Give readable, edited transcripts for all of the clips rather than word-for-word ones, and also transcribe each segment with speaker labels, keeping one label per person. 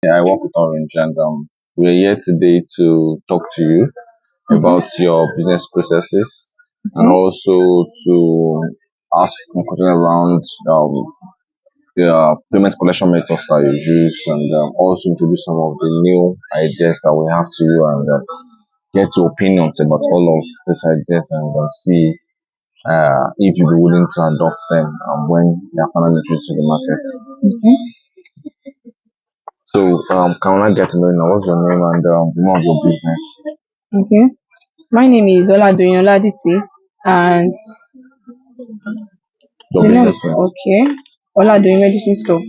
Speaker 1: I work with Orange, and we're here today to talk to you
Speaker 2: Mm-hmm.
Speaker 1: about your business processes and
Speaker 2: Okay.
Speaker 1: also to ask some questions around the payment collection methods that you use, and also introduce some of the new ideas that we have to you, and get your opinions about all of these ideas, and see if you'll be willing to adopt them when they are finally introduced to the market.
Speaker 2: Okay.
Speaker 1: So, can I get to know you now? What's your name and the name of your business?
Speaker 2: Okay. My name is Oladoyin Oladiti, and
Speaker 1: Your
Speaker 2: the name.
Speaker 1: business name.
Speaker 2: Okay. Oladoyin Medicine Store.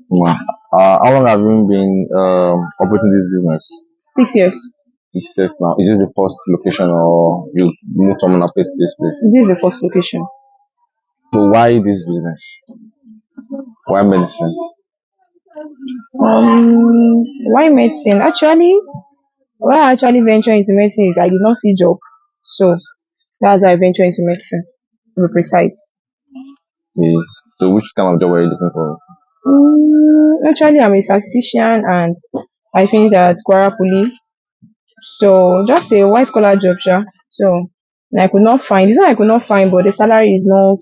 Speaker 1: Wow. How long have you been operating this business?
Speaker 2: 6 years.
Speaker 1: 6 years now. Is this the first location or you moved from another place to this place?
Speaker 2: This is the first location.
Speaker 1: So why this business? Why medicine?
Speaker 2: Why medicine? Actually, why I actually venture into medicine is I did not see job, so that's why I venture into medicine. To be precise.
Speaker 1: Okay. So which kind of job are you looking for?
Speaker 2: Actually, I'm a statistician, and I finished at Kwara Poly. So just a white collar job, sha. So and I could not find. It's not I could not find, but the salary is not.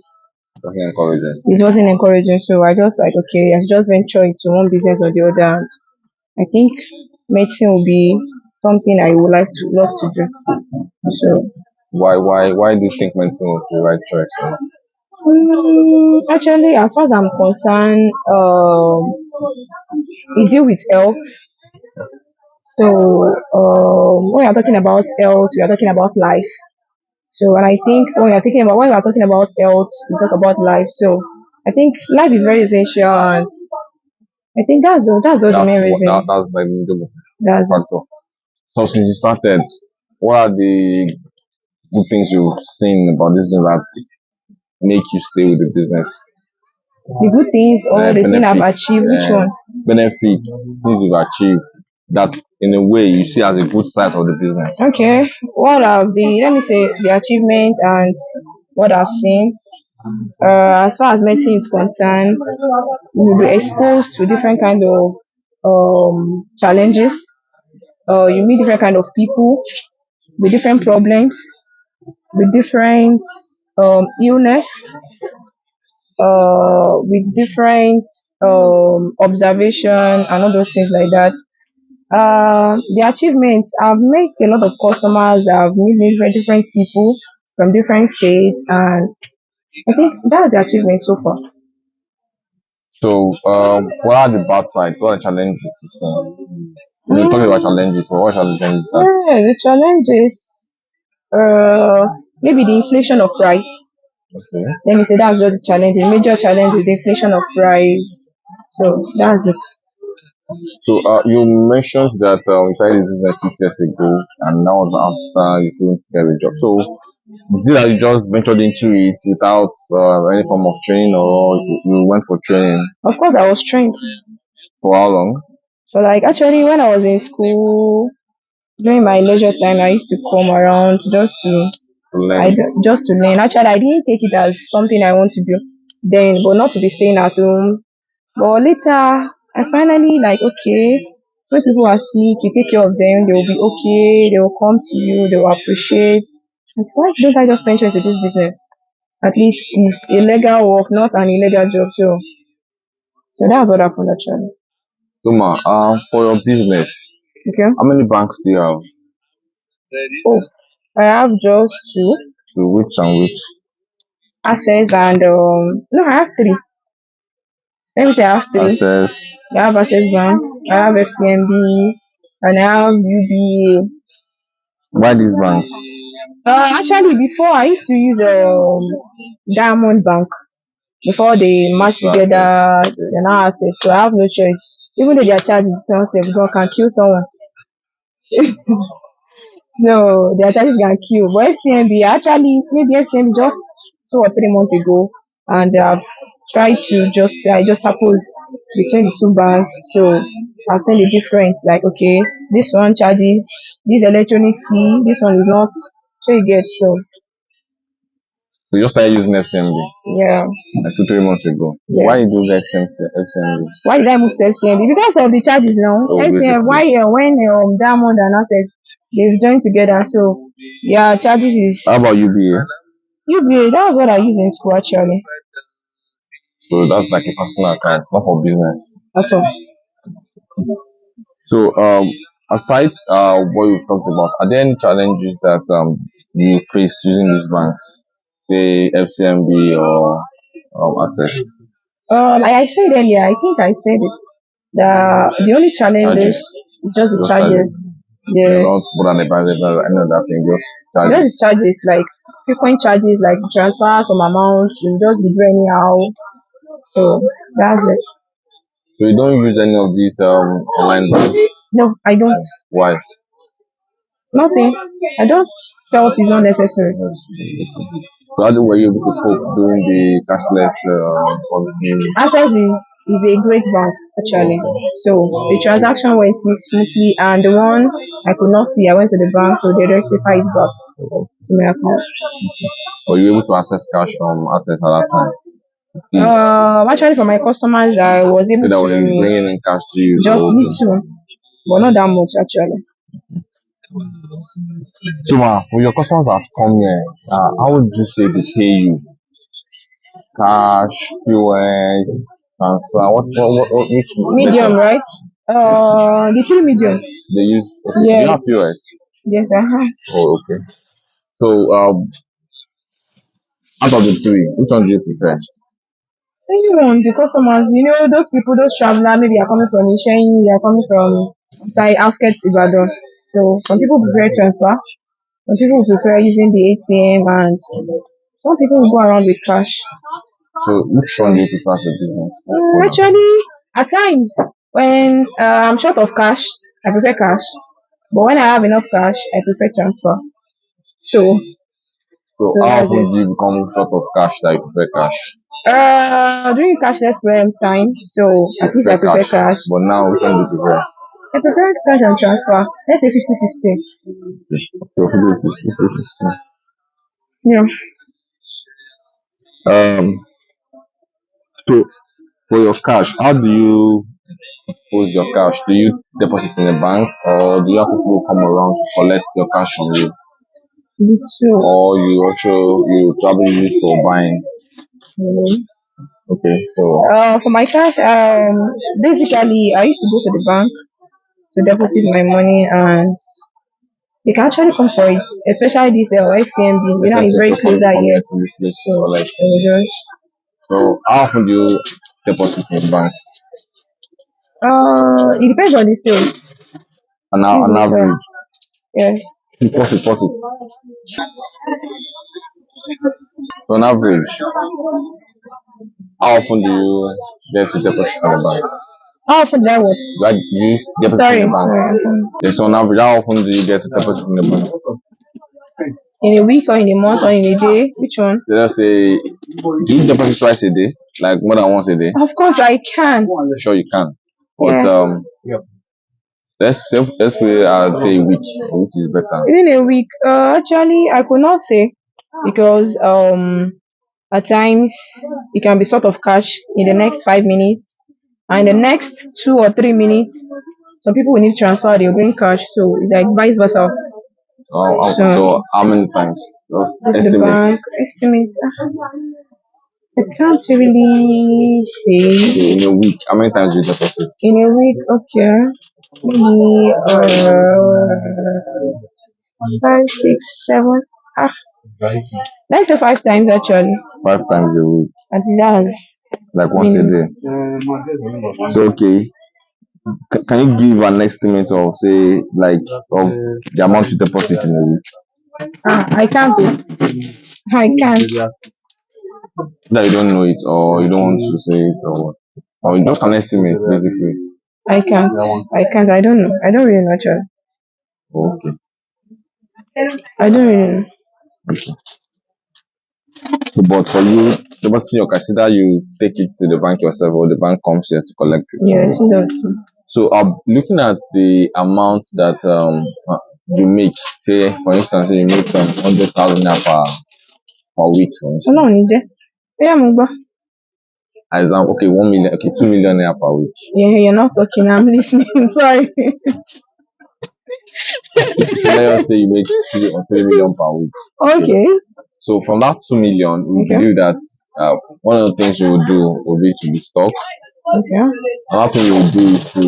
Speaker 1: Nothing encouraging.
Speaker 2: It wasn't encouraging. So I just like okay, I should just venture into one business or the other. And I think medicine will be something I would like to love to do. So
Speaker 1: Why do you think medicine was the right choice for you?
Speaker 2: actually, as far as I'm concerned, it deal with health. So when you're talking about health, we are talking about life. So, and I think when we are talking about health, we talk about life. So, I think life is very essential, and I think that's all the main reason.
Speaker 1: That's my major
Speaker 2: That's it.
Speaker 1: factor. So since you started, what are the good things you've seen about this business that make you stay with the business?
Speaker 2: The good things or the thing I've
Speaker 1: Benefits,
Speaker 2: achieved. Which one?
Speaker 1: benefits, things you've achieved that in a way you see as a good side of the business.
Speaker 2: Okay. What are the let me say the achievement and what I've seen. As far as medicine is concerned, you'll be exposed to different kind of challenges. You meet different kind of people with different problems, with different illness, with different observation and all those things like that. The achievements, I've met a lot of customers, I've met different people from different states, and I think that's the achievement so far.
Speaker 1: So, what are the bad sides? What are the challenges you've seen? We're talking about
Speaker 2: Mm,
Speaker 1: challenges, but what challenges that?
Speaker 2: yeah, the challenge is maybe the inflation of price.
Speaker 1: Okay.
Speaker 2: Let me say that's just the challenge. The major challenge is the inflation of price. So that's it.
Speaker 1: So, you mentioned that you started this business 6 years ago, and that was after you couldn't get a job. So, is it that you just ventured into it without any form of training, or you went for training
Speaker 2: Of course, I was trained.
Speaker 1: for how long
Speaker 2: So like actually, when I was in school, during my leisure time, I used to come around
Speaker 1: to learn?
Speaker 2: just to learn. Actually, I didn't take it as something I want to do then, but not to be staying at home. But later, I finally like okay, when people are sick, you take care of them. They will be okay. They will come to you. They will appreciate. And so why don't I just venture into this business? At least it's a legal work, not an illegal job. So that's what happened actually.
Speaker 1: So, for your business,
Speaker 2: Okay.
Speaker 1: how many banks do you have?
Speaker 2: Oh, I have just two
Speaker 1: So, which and which?
Speaker 2: access and no, I have three. Let me say I have three.
Speaker 1: Access.
Speaker 2: I have Access Bank, I have FCMB, and I have UBA.
Speaker 1: Why these banks?
Speaker 2: Actually, before I used to use Diamond Bank before they match
Speaker 1: So access.
Speaker 2: together.
Speaker 1: Okay.
Speaker 2: They now access, so I have no choice. Even though their charge is expensive, God can kill someone. No, their charges can kill. But FCMB actually maybe FCMB just 2 or 3 months ago, and I've tried to just oppose between the two banks. So I've seen the difference. Like okay, this one charges this electronic fee, this one is not. So you get so
Speaker 1: So you just started using FCMB
Speaker 2: Yeah.
Speaker 1: like 2 3 months ago. So
Speaker 2: Yeah.
Speaker 1: why did you get FCMB?
Speaker 2: Why did I move to FCMB? Because of the charges now.
Speaker 1: Oh,
Speaker 2: FCMB,
Speaker 1: basically.
Speaker 2: why when Diamond and Access they've joined together, so yeah, charges is
Speaker 1: How about UBA?
Speaker 2: UBA. That was what I used in school actually.
Speaker 1: So that's like a personal account, not for business.
Speaker 2: At all.
Speaker 1: So aside what you talked about, are there any challenges that you face using these banks, say FCMB or Access?
Speaker 2: Like I said earlier, I think I said it. The only challenge
Speaker 1: Charges,
Speaker 2: is just the
Speaker 1: just charges.
Speaker 2: charges.
Speaker 1: They're
Speaker 2: Yes.
Speaker 1: not more than any other thing, just
Speaker 2: Just
Speaker 1: charges.
Speaker 2: the charges, like frequent charges, like transfer some amounts, you just withdraw anyhow. So that's it.
Speaker 1: So you don't use any of these online banks.
Speaker 2: No, I don't.
Speaker 1: Why?
Speaker 2: Nothing. I just felt it's unnecessary.
Speaker 1: So how were you able to cope during the cashless policy?
Speaker 2: Access is a great bank actually. So the transaction went smoothly, and the one I could not see, I went to the bank, so they rectified it back to my account.
Speaker 1: Were you able to access cash from Access at that time?
Speaker 2: Actually, for my customers, I was
Speaker 1: So
Speaker 2: able
Speaker 1: that was
Speaker 2: to
Speaker 1: bringing in cash to you.
Speaker 2: just
Speaker 1: So,
Speaker 2: little, but not that much actually.
Speaker 1: so when your customers have come here, how would you say they pay you? Cash, POS, transfer, which
Speaker 2: Medium,
Speaker 1: method
Speaker 2: right? The three medium.
Speaker 1: they use? Okay. Do you
Speaker 2: Yes,
Speaker 1: have POS?
Speaker 2: yes, I have.
Speaker 1: Oh, okay. So, out of the three, which one do you prefer?
Speaker 2: Anyone, the customers, those people, those traveler, maybe are coming from Ishayin, they are coming from outskirts Ibadan. So some people prefer transfer, some people prefer using the ATM, and some people will go around with cash.
Speaker 1: So, which one do you prefer as a business?
Speaker 2: Actually, at times when I'm short of cash, I prefer cash. But when I have enough cash, I prefer transfer. So,
Speaker 1: So,
Speaker 2: so
Speaker 1: how
Speaker 2: that's
Speaker 1: often
Speaker 2: it.
Speaker 1: do you become short of cash that you prefer cash?
Speaker 2: During cashless time, so
Speaker 1: You
Speaker 2: at least I
Speaker 1: prefer
Speaker 2: prefer
Speaker 1: cash.
Speaker 2: cash.
Speaker 1: But now, which one do you prefer?
Speaker 2: I prefer cash and transfer. Let's say 50-50.
Speaker 1: So, 50-50.
Speaker 2: Yeah.
Speaker 1: So, for your cash, how do you hold your cash? Do you deposit in a bank or do you have people who come around to collect your cash from you?
Speaker 2: The two.
Speaker 1: Or you probably use for buying?
Speaker 2: Mhm.
Speaker 1: Okay, so
Speaker 2: For my cash, basically I used to go to the bank to deposit my money, and they can actually come for it, especially this FCMB. It's
Speaker 1: essentially
Speaker 2: very
Speaker 1: people
Speaker 2: close out
Speaker 1: come
Speaker 2: here.
Speaker 1: here to this place to
Speaker 2: So
Speaker 1: collect.
Speaker 2: they will just
Speaker 1: So how often do you deposit in the bank?
Speaker 2: it depends on the sale. Excuse
Speaker 1: An
Speaker 2: me, sir.
Speaker 1: average.
Speaker 2: Yeah.
Speaker 1: Deposit. So on average, how often do you get to deposit in the bank?
Speaker 2: How often did I what?
Speaker 1: Like you use deposit in
Speaker 2: Sorry,
Speaker 1: the bank.
Speaker 2: sorry.
Speaker 1: Yes, so on average, how often do you get to deposit in the bank?
Speaker 2: In a week or in a month or in a day? Which one?
Speaker 1: Let's say, do you deposit twice a day? Like more than once a day?
Speaker 2: Of course I can.
Speaker 1: Sure, you can. But
Speaker 2: Yeah.
Speaker 1: let's say say a week, which is better.
Speaker 2: Within a week, actually I could not say, because at times it can be sort of cash in the next 5 minutes, and in the next 2 or 3 minutes, some people will need transfer, they'll bring cash. So it's like vice versa.
Speaker 1: So how many times? Just
Speaker 2: This the
Speaker 1: estimate.
Speaker 2: bank estimate. I can't really say.
Speaker 1: Okay, in a week, how many times do you deposit?
Speaker 2: In a week, okay. Maybe 5, 6, 7. Ah, let's say 5 times actually.
Speaker 1: 5 times a week,
Speaker 2: At least that's
Speaker 1: like once a day. So okay, can you give an estimate of say like of the amount you deposit in a week?
Speaker 2: I can't do. I can't.
Speaker 1: That you don't know it or you don't want to say it or what? Or just an estimate basically.
Speaker 2: I can't. I can't. I don't know. I don't really know actually.
Speaker 1: Okay.
Speaker 2: I don't really know.
Speaker 1: So, but for you, depositing your cash, either you take it to the bank yourself or the bank comes here to collect it.
Speaker 2: Yeah, she does.
Speaker 1: So, looking at the amount that you make, say for instance, you make 100,000 naira per week, for
Speaker 2: Oh, no,
Speaker 1: instance?
Speaker 2: need it. Yeah, Mugba.
Speaker 1: Example, okay, 1 million, okay, 2 million naira per week.
Speaker 2: Yeah, you're not talking. I'm listening. Sorry.
Speaker 1: So let us say you make 3 or 3 million per week.
Speaker 2: Okay.
Speaker 1: So from that 2 million, we
Speaker 2: Okay.
Speaker 1: believe that one of the things you will do will be to be stock.
Speaker 2: Okay.
Speaker 1: Another thing you will do is to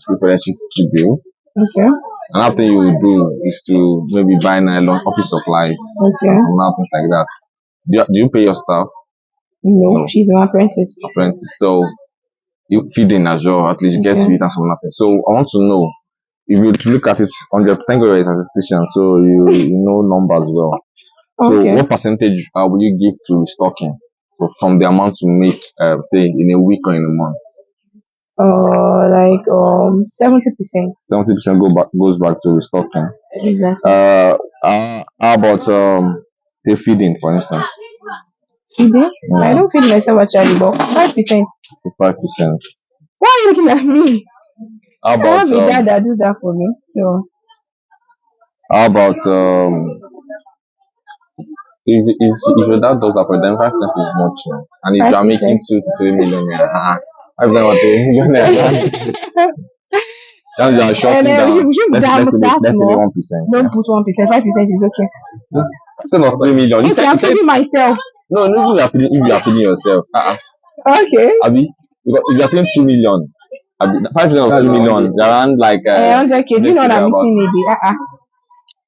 Speaker 1: pay for electricity bill.
Speaker 2: Okay.
Speaker 1: Another thing you will do is to maybe buy nylon office supplies,
Speaker 2: Okay.
Speaker 1: and things like that. Do you pay your staff?
Speaker 2: No,
Speaker 1: No,
Speaker 2: she's an apprentice.
Speaker 1: apprentice. So you feeding as well. At least you get
Speaker 2: Okay.
Speaker 1: feed and some nothing. So I want to know if you look at it on the thank you, you're a statistician, so you know numbers well. So
Speaker 2: Okay.
Speaker 1: what percentage will you give to stocking from the amount you make, say in a week or in a month?
Speaker 2: Like 70%.
Speaker 1: 70% goes back to restocking.
Speaker 2: Exactly.
Speaker 1: How about say feeding, for instance?
Speaker 2: Feeding? I
Speaker 1: Yeah,
Speaker 2: don't feed myself actually, but 5%.
Speaker 1: 5%.
Speaker 2: Why are you looking at me?
Speaker 1: How
Speaker 2: I
Speaker 1: about
Speaker 2: have a dad that does that for me. So
Speaker 1: how about if your dad does that for you, then 5% is much, and if you
Speaker 2: five
Speaker 1: are making
Speaker 2: percent.
Speaker 1: 2 to 3 million naira, 5% or 3 million naira, then you are
Speaker 2: And
Speaker 1: shutting
Speaker 2: then
Speaker 1: down.
Speaker 2: we should
Speaker 1: Let's say
Speaker 2: start
Speaker 1: let's say
Speaker 2: small.
Speaker 1: 1%.
Speaker 2: Don't put 1%. 5% is okay.
Speaker 1: 5% of 3 million.
Speaker 2: Okay, I'm feeding myself.
Speaker 1: No, no, if you are feeding yourself.
Speaker 2: Okay.
Speaker 1: Abi, because if you are saying 2 million, 5% of 2 million, you're around like
Speaker 2: 100K. Do you
Speaker 1: let's
Speaker 2: know what
Speaker 1: figure
Speaker 2: I'm
Speaker 1: about
Speaker 2: eating maybe?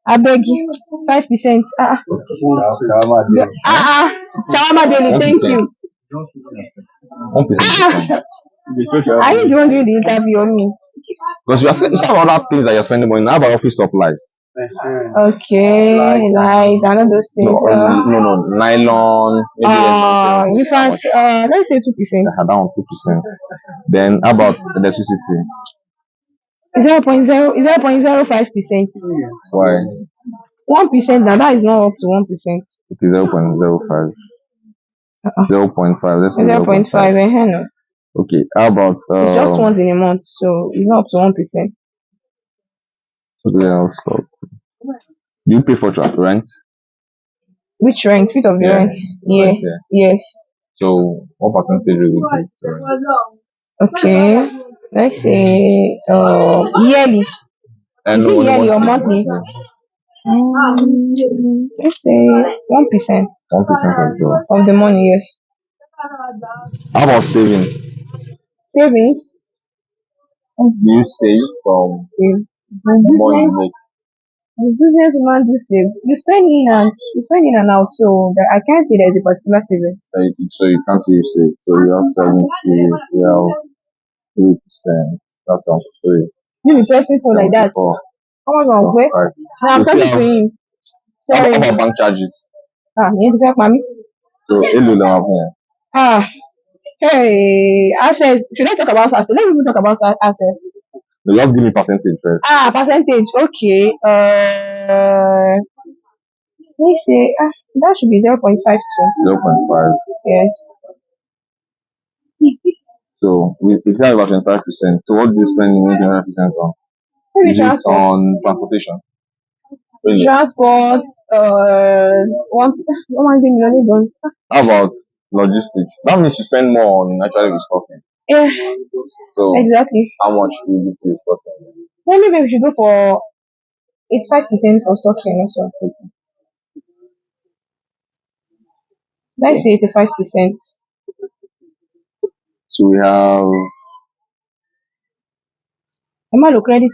Speaker 2: I beg you. 5%. Shawarma daily. Thank
Speaker 1: 1%.
Speaker 2: you.
Speaker 1: 1% is fine.
Speaker 2: Are you the one doing the interview on me?
Speaker 1: Because you have other things that you're spending money on. How about office supplies?
Speaker 2: Okay, nice. I know those
Speaker 1: No,
Speaker 2: things.
Speaker 1: no, nylon, maybe
Speaker 2: You can let's say 2%.
Speaker 1: down 2%. Then how about electricity?
Speaker 2: 0.05%.
Speaker 1: Why?
Speaker 2: 1% now that is not up to 1%.
Speaker 1: Okay, 0.05. 0.5. Let's say
Speaker 2: 0.5.
Speaker 1: 0.5.
Speaker 2: No.
Speaker 1: Okay, how about
Speaker 2: It's just once in a month, so it's not up to 1%.
Speaker 1: what else? Do you pay for rent?
Speaker 2: Which rent? Which of the
Speaker 1: Yeah,
Speaker 2: rent? Yeah.
Speaker 1: rent, yeah.
Speaker 2: Yes.
Speaker 1: So what percentage will you give to rent?
Speaker 2: Okay. Let's say yearly.
Speaker 1: And
Speaker 2: Is
Speaker 1: no,
Speaker 2: it
Speaker 1: on a
Speaker 2: yearly or
Speaker 1: monthly.
Speaker 2: monthly? Let's say 1%
Speaker 1: 1% of your.
Speaker 2: of the money. Yes.
Speaker 1: How about savings?
Speaker 2: Savings.
Speaker 1: Do you save from
Speaker 2: Save.
Speaker 1: the money you make?
Speaker 2: The business woman do save. You spend in and out, so that I can't say there's a particular savings.
Speaker 1: So you can't say you save. So you have 70, you have 3%. That's 3.
Speaker 2: You be pressing for like that.
Speaker 1: 74.
Speaker 2: Come on, wait.
Speaker 1: 75.
Speaker 2: Now I'm
Speaker 1: You still
Speaker 2: talking to
Speaker 1: have
Speaker 2: him.
Speaker 1: how
Speaker 2: Sorry.
Speaker 1: about bank charges?
Speaker 2: You need to help mommy.
Speaker 1: So hello level.
Speaker 2: Ah, hey, access. Should I talk about access? Let me even talk about access.
Speaker 1: No, just give me percentage first.
Speaker 2: Percentage. Okay. Let's say that should be 0.52.
Speaker 1: 0.5.
Speaker 2: Yes.
Speaker 1: So if you have about 25%, so what do you spend 25% on?
Speaker 2: Maybe
Speaker 1: Is it
Speaker 2: transport.
Speaker 1: on transportation? Really?
Speaker 2: Transport. One thing you only don't.
Speaker 1: How about logistics? That means you spend more on actually restocking.
Speaker 2: Yeah.
Speaker 1: So
Speaker 2: Exactly.
Speaker 1: how much do you give to restocking?
Speaker 2: Then maybe we should go for 85% for stocking also. Let's say 85%.
Speaker 1: So we have
Speaker 2: Am I low credit?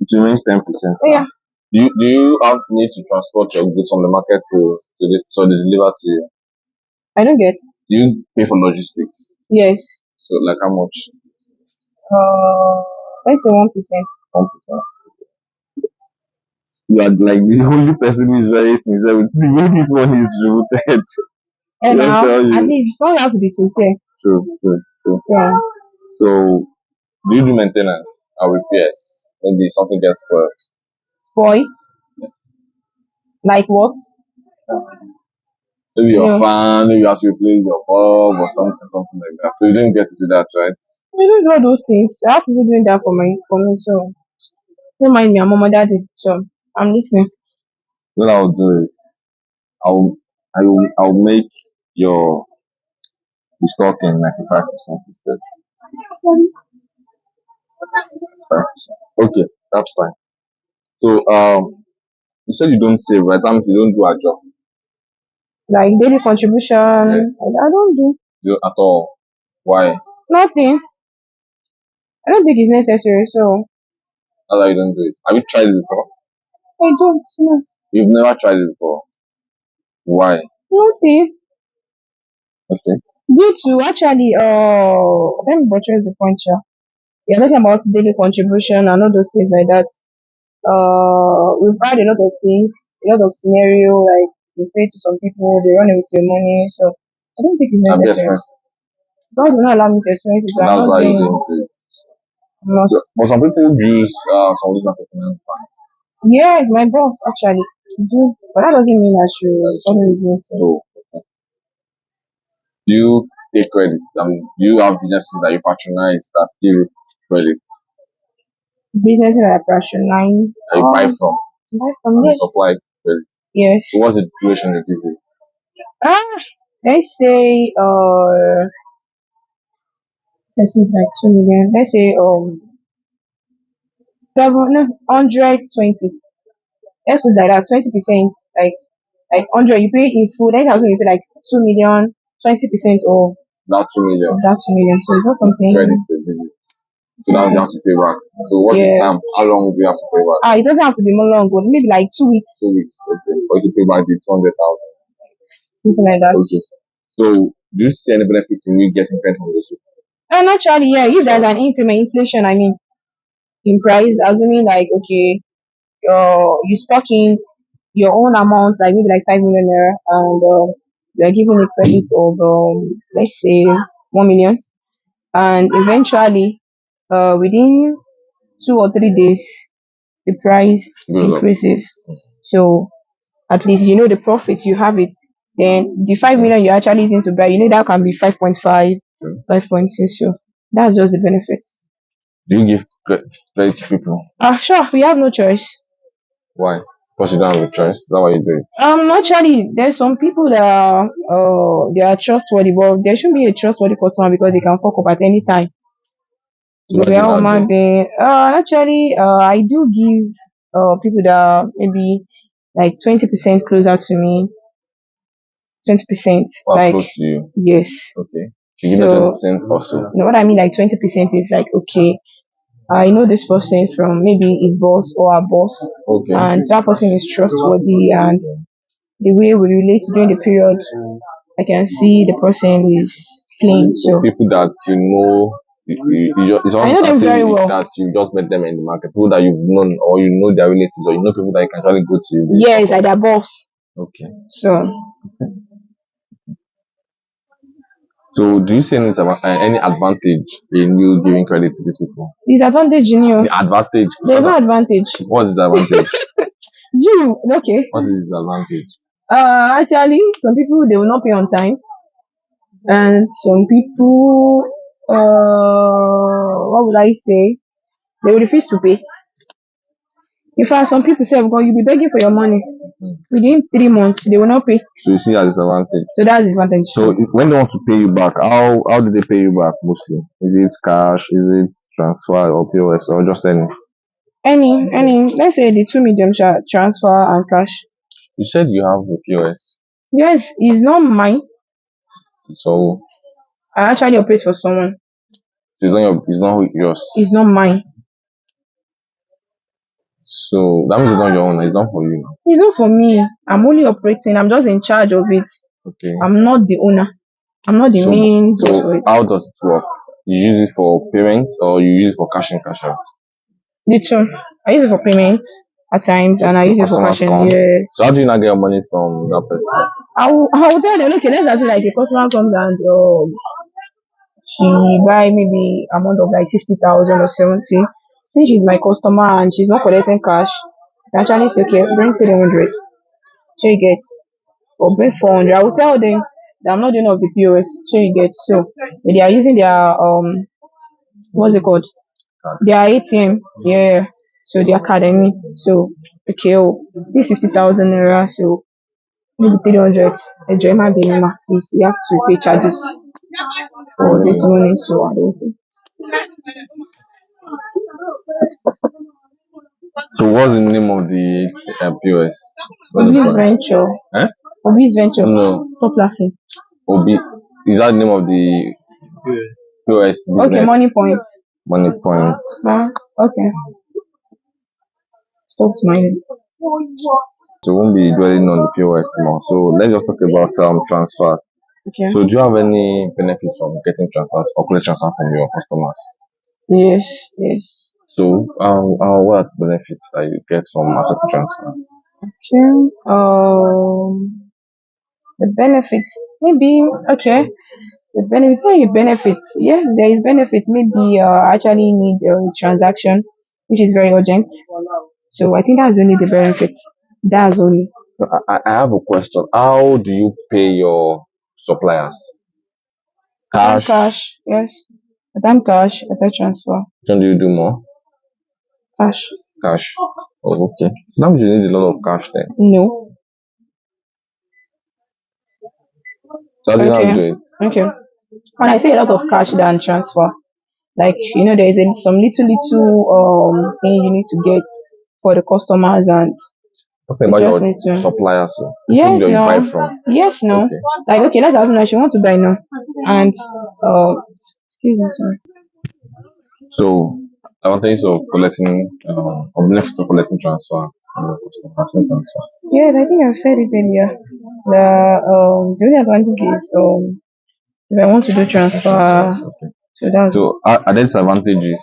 Speaker 1: it remains 10%.
Speaker 2: Yeah.
Speaker 1: Do you have need to transport your goods from the market so they deliver to you?
Speaker 2: I don't get.
Speaker 1: Do you pay for logistics?
Speaker 2: Yes.
Speaker 1: So like how much?
Speaker 2: Let's say 1%.
Speaker 1: 1%. You are like the only person who is very sincere with the way this one is distributed.
Speaker 2: And
Speaker 1: Let me
Speaker 2: now,
Speaker 1: tell
Speaker 2: at
Speaker 1: you.
Speaker 2: least someone has to be sincere.
Speaker 1: True, true, true.
Speaker 2: So,
Speaker 1: So do you do maintenance and repairs? Maybe something gets spoiled.
Speaker 2: spoil. Like what?
Speaker 1: Maybe your
Speaker 2: No.
Speaker 1: fan, maybe you have to replace your bulb or something like that. So you didn't get to do that, right?
Speaker 2: I don't do all those things. I have people doing that for me. So don't mind me. I'm a mom and daddy. So I'm listening.
Speaker 1: What I would do is I'll I'll make your the stock in 95% instead. 95%. Okay, that's fine. So you said you don't save, right? That means you don't do a job.
Speaker 2: Like daily contribution,
Speaker 1: Yes.
Speaker 2: I don't do
Speaker 1: You at all. Why?
Speaker 2: nothing. I don't think it's necessary, so
Speaker 1: That's why you don't do it. Have you tried it before?
Speaker 2: I don't. No.
Speaker 1: You've never tried it before. Why?
Speaker 2: Nothing.
Speaker 1: Okay.
Speaker 2: Due to actually, let me buttress the point, sure. You're talking about daily contribution and all those things like that. We've had a lot of things, a lot of scenario, like you pay to some people, they run away with your money. So I don't think it's
Speaker 1: Have you
Speaker 2: necessary.
Speaker 1: experienced?
Speaker 2: God will not allow me to experience it, so
Speaker 1: And
Speaker 2: I'm
Speaker 1: that's
Speaker 2: not
Speaker 1: why you
Speaker 2: doing it.
Speaker 1: didn't do it.
Speaker 2: I'm not.
Speaker 1: So, but some people use some of these microfinance banks.
Speaker 2: Yeah, it's my boss actually. Do, but that doesn't mean I should follow his lead. So
Speaker 1: So do you take credit? Do you have businesses that you patronize that give you credit
Speaker 2: business that I patronize,
Speaker 1: that you buy from
Speaker 2: buy from
Speaker 1: and you
Speaker 2: yes,
Speaker 1: supply credit?
Speaker 2: yes.
Speaker 1: So what's the duration they give you?
Speaker 2: Ah, let's say let's say like 2 million. Let's say seven no 120. Let's put like that 20%, like 100 you pay in full, then also you pay like 2 million, 20%
Speaker 1: That's 2 million
Speaker 2: of that 2 million. So it's not something.
Speaker 1: credit they give you. So now you have to pay back. So what's the
Speaker 2: Yeah.
Speaker 1: time? How long do you have to pay back?
Speaker 2: It doesn't have to be more long, but maybe like 2 weeks,
Speaker 1: 2 weeks. Okay. Or you pay back the 200,000.
Speaker 2: something like that.
Speaker 1: Okay. So do you see any benefits in you getting credit from this?
Speaker 2: And actually, yeah, if there's an increment inflation, I mean, in price, assuming like okay, you stock in your own amount, like maybe like 5 million naira, and you're given a credit of let's say 1 million, and eventually, within 2 or 3 days, the price
Speaker 1: Goes up.
Speaker 2: increases. So at least you know the profit, you have it. Then the 5 million you're actually using to buy, you know that can be 5.5,
Speaker 1: Okay.
Speaker 2: 5.6. So that's just the benefit.
Speaker 1: Do you give credit to people?
Speaker 2: Sure, we have no choice.
Speaker 1: Why? Because you don't have a choice. Is that why you do it?
Speaker 2: Actually, there's some people that are they are trustworthy, but there should be a trustworthy customer because they can fuck up at any time.
Speaker 1: So what
Speaker 2: We
Speaker 1: do you
Speaker 2: are
Speaker 1: now
Speaker 2: human
Speaker 1: do?
Speaker 2: being. Actually, I do give people that are maybe like 20% closer to me, 20%.
Speaker 1: Well,
Speaker 2: Like
Speaker 1: close to you.
Speaker 2: yes.
Speaker 1: Okay. You give them
Speaker 2: So
Speaker 1: 20% also.
Speaker 2: you know what I mean? Like 20% is like okay, I know this person from maybe his boss or our boss,
Speaker 1: Okay.
Speaker 2: and that person is trustworthy, and the way we relate during the period, I can see the person is clean.
Speaker 1: So
Speaker 2: So
Speaker 1: people that you know, it's
Speaker 2: I know
Speaker 1: almost
Speaker 2: them
Speaker 1: as
Speaker 2: very
Speaker 1: if
Speaker 2: well.
Speaker 1: that you just met them in the market. People that you've known or you know their relatives or you know people that you can actually go to.
Speaker 2: Yes, like their boss.
Speaker 1: Okay.
Speaker 2: So
Speaker 1: So do you see any advantage in you giving credit to these people?
Speaker 2: disadvantage in you.
Speaker 1: The advantage.
Speaker 2: There's no advantage.
Speaker 1: What is the advantage?
Speaker 2: You okay?
Speaker 1: What is the advantage?
Speaker 2: Actually, some people they will not pay on time, and some people, what would I say? They will refuse to pay. In fact, some people say, "Because you'll be begging for your money
Speaker 1: Hmm.
Speaker 2: within 3 months, they will not pay."
Speaker 1: So you see as disadvantage.
Speaker 2: So that's the advantage.
Speaker 1: So when they want to pay you back, how do they pay you back mostly? Is it cash? Is it transfer or POS or just any?
Speaker 2: Any, let's say the two medium transfer and cash.
Speaker 1: You said you have the POS,
Speaker 2: Yes, it's not mine.
Speaker 1: so
Speaker 2: I actually operate for someone.
Speaker 1: it's not yours.
Speaker 2: It's not mine.
Speaker 1: So that means it's not your own. It's not for you now.
Speaker 2: It's not for me. I'm only operating. I'm just in charge of it.
Speaker 1: Okay.
Speaker 2: I'm not the owner. I'm not the
Speaker 1: So
Speaker 2: main boss
Speaker 1: so
Speaker 2: for it.
Speaker 1: how does it work? You use it for payment or you use it for cash in cash out?
Speaker 2: The two. I use it for payment at times, and I use it for
Speaker 1: Customers
Speaker 2: cashing.
Speaker 1: come.
Speaker 2: Yes.
Speaker 1: So how do you not get money from that person?
Speaker 2: I will tell them, okay, let's assume like a customer comes and she buy maybe amount of like 50,000 or 70. Since she's my customer and she's not collecting cash, I actually say, okay, bring 300. So you get, or bring 400. I will tell them that I'm not doing of the POS. So you get, so they are using their what's it called? Their ATM. Yeah. So their card, I mean. So okay, oh, this 50,000 naira. So maybe 300. Enjoyment minimum, please, you have to pay charges for this
Speaker 1: Mm.
Speaker 2: money, so I don't think.
Speaker 1: So what's the name of the POS? What's the
Speaker 2: Obvious
Speaker 1: product?
Speaker 2: venture.
Speaker 1: Eh?
Speaker 2: Obvious venture.
Speaker 1: No,
Speaker 2: Stop laughing.
Speaker 1: Obi. Is that the name of the POS business?
Speaker 2: Okay, money point.
Speaker 1: Money point.
Speaker 2: Okay. Stop smiling.
Speaker 1: So we won't be dwelling on the POS more. So let's just talk about transfers.
Speaker 2: Okay.
Speaker 1: So do you have any benefits from getting transfers or collect transfer from your customers?
Speaker 2: Yes, yes.
Speaker 1: So what are the benefits that you get from accepting transfer?
Speaker 2: Okay. The benefit, maybe, okay. The benefit, maybe benefit. Yes, there is benefit. Maybe actually need a transaction, which is very urgent. So I think that's only the benefit. That's only.
Speaker 1: So I have a question. How do you pay your suppliers?
Speaker 2: At time
Speaker 1: Cash?
Speaker 2: cash, yes. At time cash, at time transfer,
Speaker 1: Which one do you do more?
Speaker 2: cash.
Speaker 1: Cash. Oh, okay. Now you need a lot of cash then.
Speaker 2: No.
Speaker 1: So how do you
Speaker 2: Okay.
Speaker 1: do it?
Speaker 2: Okay. When I say a lot of cash than transfer, like there is some little thing you need to get for the customers, and
Speaker 1: Talking
Speaker 2: you
Speaker 1: about
Speaker 2: just
Speaker 1: your
Speaker 2: need to.
Speaker 1: suppliers, so people
Speaker 2: Yes,
Speaker 1: that you
Speaker 2: no.
Speaker 1: buy from.
Speaker 2: Yes, no.
Speaker 1: Okay.
Speaker 2: Like, okay, let's assume that she wants to buy now, and excuse me, sorry.
Speaker 1: So advantages of collecting or benefits of collecting transfer from your customer, accepting transfer.
Speaker 2: Yes, I think I've said it earlier. The only advantage is if I want to do transfer,
Speaker 1: Okay.
Speaker 2: so that's.
Speaker 1: So are there disadvantages?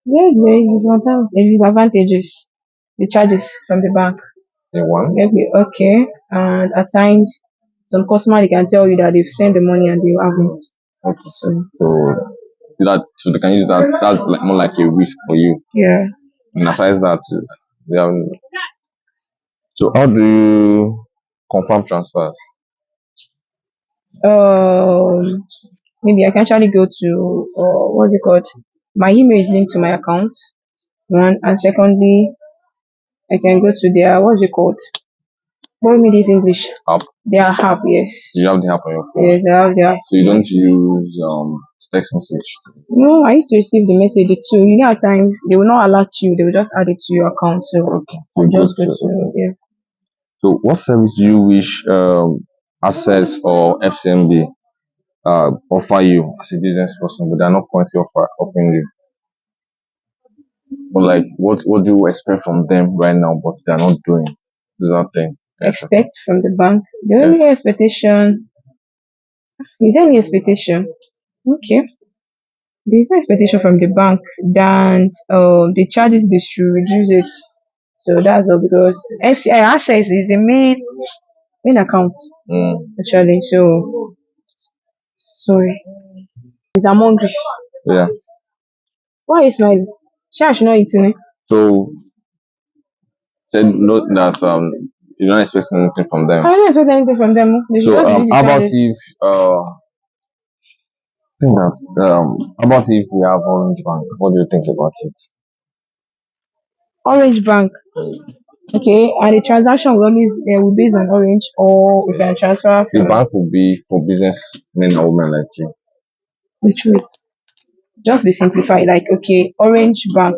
Speaker 2: Yes, there is advantages. The charges from the bank.
Speaker 1: In one.
Speaker 2: Maybe okay, and at times some customer they can tell you that they've sent the money and they haven't.
Speaker 1: Okay.
Speaker 2: So
Speaker 1: So they can use that. That's like more like a risk for you.
Speaker 2: yeah.
Speaker 1: And aside that, they have. So how do you confirm transfers?
Speaker 2: Um, Maybe I can actually go to what's it called? My email is linked to my account. One, and secondly, I can go to their what's it called? What me this English?
Speaker 1: App.
Speaker 2: Their app, yes.
Speaker 1: You have the app on your phone.
Speaker 2: Yes, I have their app.
Speaker 1: So you don't use text message.
Speaker 2: No, I used to receive the message too. At times they will not alert you, they will just add it to your account. So
Speaker 1: Okay.
Speaker 2: I'll
Speaker 1: So
Speaker 2: just go
Speaker 1: good.
Speaker 2: to yeah.
Speaker 1: So what service do you wish Access or FCMB offer you as a business person, but they're not currently offering you? But like, what do you expect from them right now, but they're not doing? Is that thing?
Speaker 2: Expect from the bank. The only
Speaker 1: Yes.
Speaker 2: expectation is there any expectation? Okay. There's no expectation from the bank that the charges they should reduce it. So that's all because FCI access is the main account
Speaker 1: Mm,
Speaker 2: actually. So sorry. It's I'm hungry.
Speaker 1: yeah.
Speaker 2: Why are you smiling? Sure, I should not eating it.
Speaker 1: So said note that you're not expecting anything from them.
Speaker 2: I don't expect anything from them. They should
Speaker 1: So
Speaker 2: just reduce the
Speaker 1: how about
Speaker 2: charges.
Speaker 1: if I think that how about if we have Orange Bank? What do you think about it?
Speaker 2: Orange Bank. Okay, and the transaction will always will based on Orange or we can transfer
Speaker 1: The
Speaker 2: from
Speaker 1: bank will be for business men and women like you.
Speaker 2: which way? Just be simplified. Like okay, Orange Bank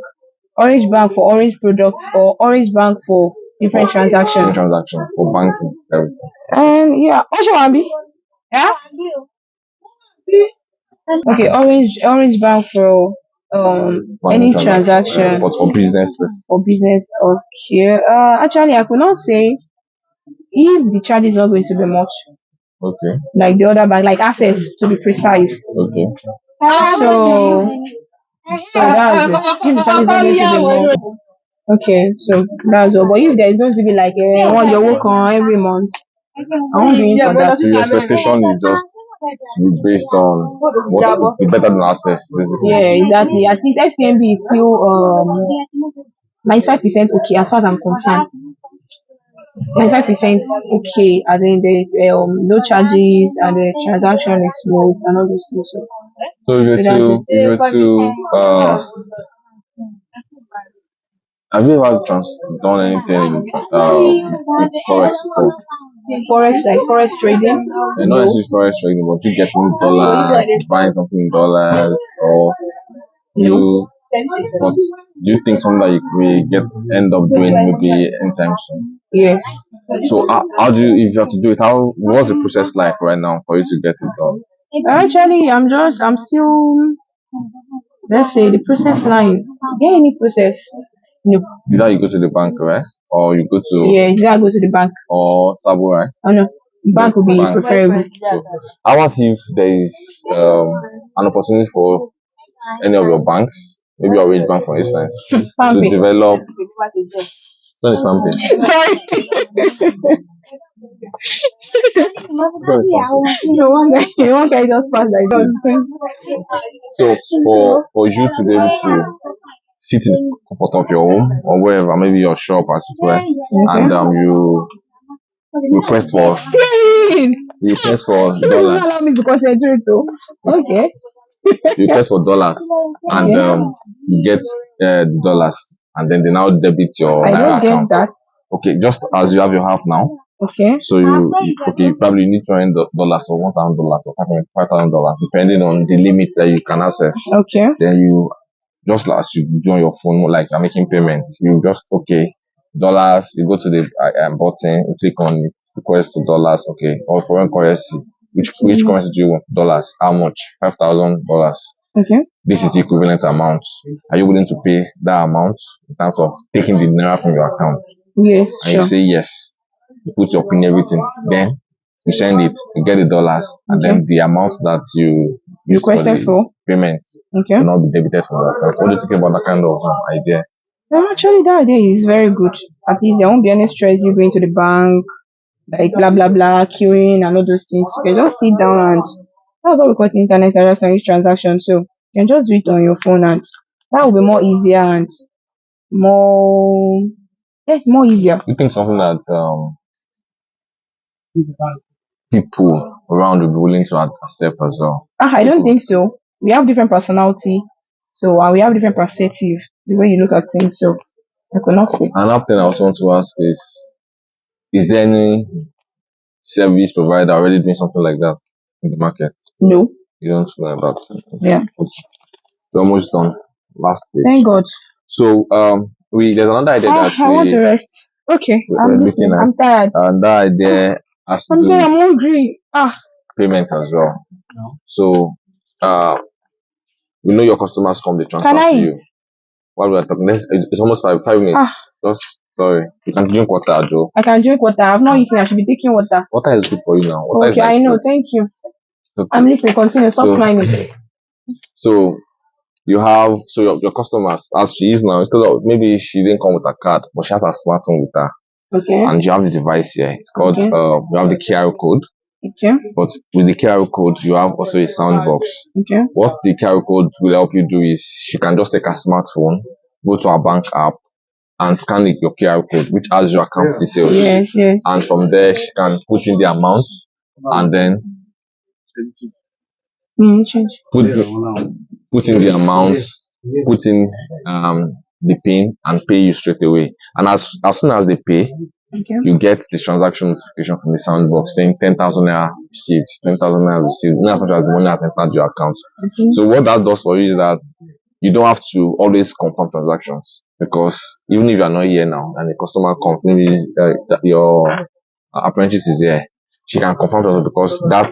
Speaker 2: for orange products or Orange Bank for different
Speaker 1: Any
Speaker 2: transactions.
Speaker 1: transaction for banking services.
Speaker 2: Yeah, what's your one be? Yeah. Okay, Orange Bank for
Speaker 1: Banking
Speaker 2: any
Speaker 1: transaction.
Speaker 2: transaction
Speaker 1: But for business first.
Speaker 2: for business. Okay. Actually, I could not say if the charge is not going to be much
Speaker 1: Okay.
Speaker 2: like the other bank, like access to be precise.
Speaker 1: Okay.
Speaker 2: So that's it. If the charge is not going to be more, okay. So that's all. But if there is going to be like one your work on every month, I won't be in for that.
Speaker 1: So your expectation is just be based on what would be better than access, basically.
Speaker 2: Yeah, exactly. At least FCMB is still 95% okay as far as I'm concerned. 95% okay, and then the no charges and the transaction is smooth and all those things. So,
Speaker 1: So if
Speaker 2: that's it.
Speaker 1: you were to have you ever done anything with forex before?
Speaker 2: Forex, like forex trading?
Speaker 1: Not
Speaker 2: No.
Speaker 1: necessarily forex trading, but you getting dollars, buying something in dollars, or
Speaker 2: No.
Speaker 1: you. But do you think something that you will get end up doing maybe anytime soon?
Speaker 2: Yes.
Speaker 1: So how do you, if you have to do it, how what's the process like right now for you to get it done?
Speaker 2: Actually, I'm still, let's say, the process line. Get any process? No.
Speaker 1: Either you go to the bank, right? Or you go to
Speaker 2: Yeah, it's I go to the bank.
Speaker 1: or Sabo, right?
Speaker 2: Oh no, bank would be
Speaker 1: Bank.
Speaker 2: preferable.
Speaker 1: So, how about if there is an opportunity for any of your banks, maybe your rich bank for instance, to
Speaker 2: Pamping.
Speaker 1: develop what is something?
Speaker 2: Sorry. One guy just passed like that.
Speaker 1: So for you to be able to sit in the comfort of your home or wherever, maybe your shop as it were, and you request for
Speaker 2: Steering.
Speaker 1: dollars,
Speaker 2: Allow me to concentrate though. Okay.
Speaker 1: you request for dollars, and you get the dollars, and then they now debit your
Speaker 2: I
Speaker 1: naira
Speaker 2: don't get
Speaker 1: account.
Speaker 2: that.
Speaker 1: Okay, just as you have your half now.
Speaker 2: Okay.
Speaker 1: So you probably need $20 or $1,000 or $5,000 depending on the limit that you can access.
Speaker 2: Okay.
Speaker 1: Then you just as you do on your phone, more like you're making payments, you just dollars. You go to the button, you click on it, request to dollars, okay, or foreign currency. Which currency do you want? Dollars. How much? $5,000.
Speaker 2: Okay.
Speaker 1: This is the equivalent amount. Are you willing to pay that amount in terms of taking the naira from your account?
Speaker 2: Yes,
Speaker 1: And
Speaker 2: sure.
Speaker 1: you say yes. You put your pin, everything. Then you send it, you get the dollars, and then the amount that you used for
Speaker 2: Requested
Speaker 1: the
Speaker 2: for.
Speaker 1: payment
Speaker 2: Okay.
Speaker 1: will not be debited from your account. What do you think about that kind of idea?
Speaker 2: Actually, that idea is very good. At least there won't be any stress you going to the bank, like blah blah blah, queuing and all those things. You can just sit down and that's what we call it internet electronic transaction. So you can just do it on your phone and that will be more easier and more yes, more easier.
Speaker 1: You think something that people around will be willing to accept as well?
Speaker 2: I don't think so. We have different personality, so we have different perspective, the way you look at things. So I could not say.
Speaker 1: Another thing I also want to ask is there any service provider already doing something like that in the market?
Speaker 2: No.
Speaker 1: You don't know about it.
Speaker 2: Yeah.
Speaker 1: We're almost done. Last page.
Speaker 2: Thank God.
Speaker 1: So there's another idea that
Speaker 2: I want to rest. Okay, I'm
Speaker 1: we're looking
Speaker 2: listening.
Speaker 1: at,
Speaker 2: I'm tired.
Speaker 1: and that idea has to
Speaker 2: I'm
Speaker 1: do
Speaker 2: tired.
Speaker 1: with
Speaker 2: I'm hungry.
Speaker 1: payment as well. So uh we know your customers come, they
Speaker 2: Can
Speaker 1: transfer
Speaker 2: I
Speaker 1: to
Speaker 2: eat?
Speaker 1: you. While we are talking, it's almost 5 minutes.
Speaker 2: Ah,
Speaker 1: Just sorry. You can drink water, Joe.
Speaker 2: I can drink water. I've not eaten. I should be taking water.
Speaker 1: Water is good for you now. Water is
Speaker 2: Okay,
Speaker 1: like
Speaker 2: I know.
Speaker 1: food.
Speaker 2: Thank you.
Speaker 1: Okay.
Speaker 2: I'm listening. Continue. Stop
Speaker 1: So
Speaker 2: smiling.
Speaker 1: so you have your customers as she is now, instead of maybe she didn't come with a card, but she has a smartphone with her.
Speaker 2: Okay.
Speaker 1: And you have the device here. It's called you have the QR code.
Speaker 2: Okay.
Speaker 1: But with the QR code, you have also a sound box.
Speaker 2: Okay.
Speaker 1: What the QR code will help you do is she can just take a smartphone, go to our bank app, and scan your QR code, which has your account details.
Speaker 2: Yes, yes.
Speaker 1: And from there, she can put in the amount, and then
Speaker 2: Change.
Speaker 1: put in the amount, put in the pin, and pay you straight away. And as soon as they pay,
Speaker 2: Okay.
Speaker 1: you get the transaction notification from the soundbox saying 10,000 naira received, 10,000 naira received, in as much as the money has entered your account.
Speaker 2: Okay.
Speaker 1: So what that does for you is that you don't have to always confirm transactions, because even if you are not here now and the customer comes, maybe your apprentice is here, she can confirm transaction because that